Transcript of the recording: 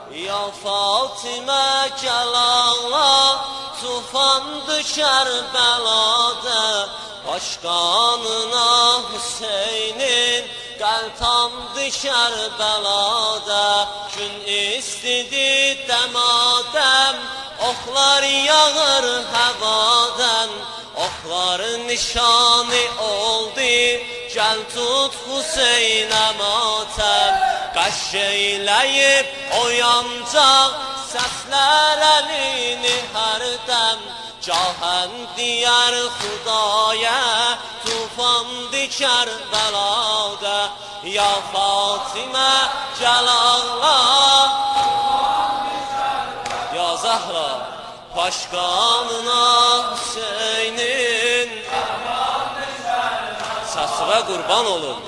Ya Fatimə gəl ağla, tufandı Kərbəladə, başqanına Hüseynin qəltamdı Kərbəladə. Gün istidi dəmadəm, oxlar yağır həvadən, oxlar nişanı oldu, gəl tut Hüseynə matəm. Qəş eyləyib oyancaq səslər əlini hərdəm, cahən diyər Xudaya, tufandı Kərbəladə. Ya Fatimə gəl ağla, ya Zəhra başqanına Hüseynin, səsvə qurban olun.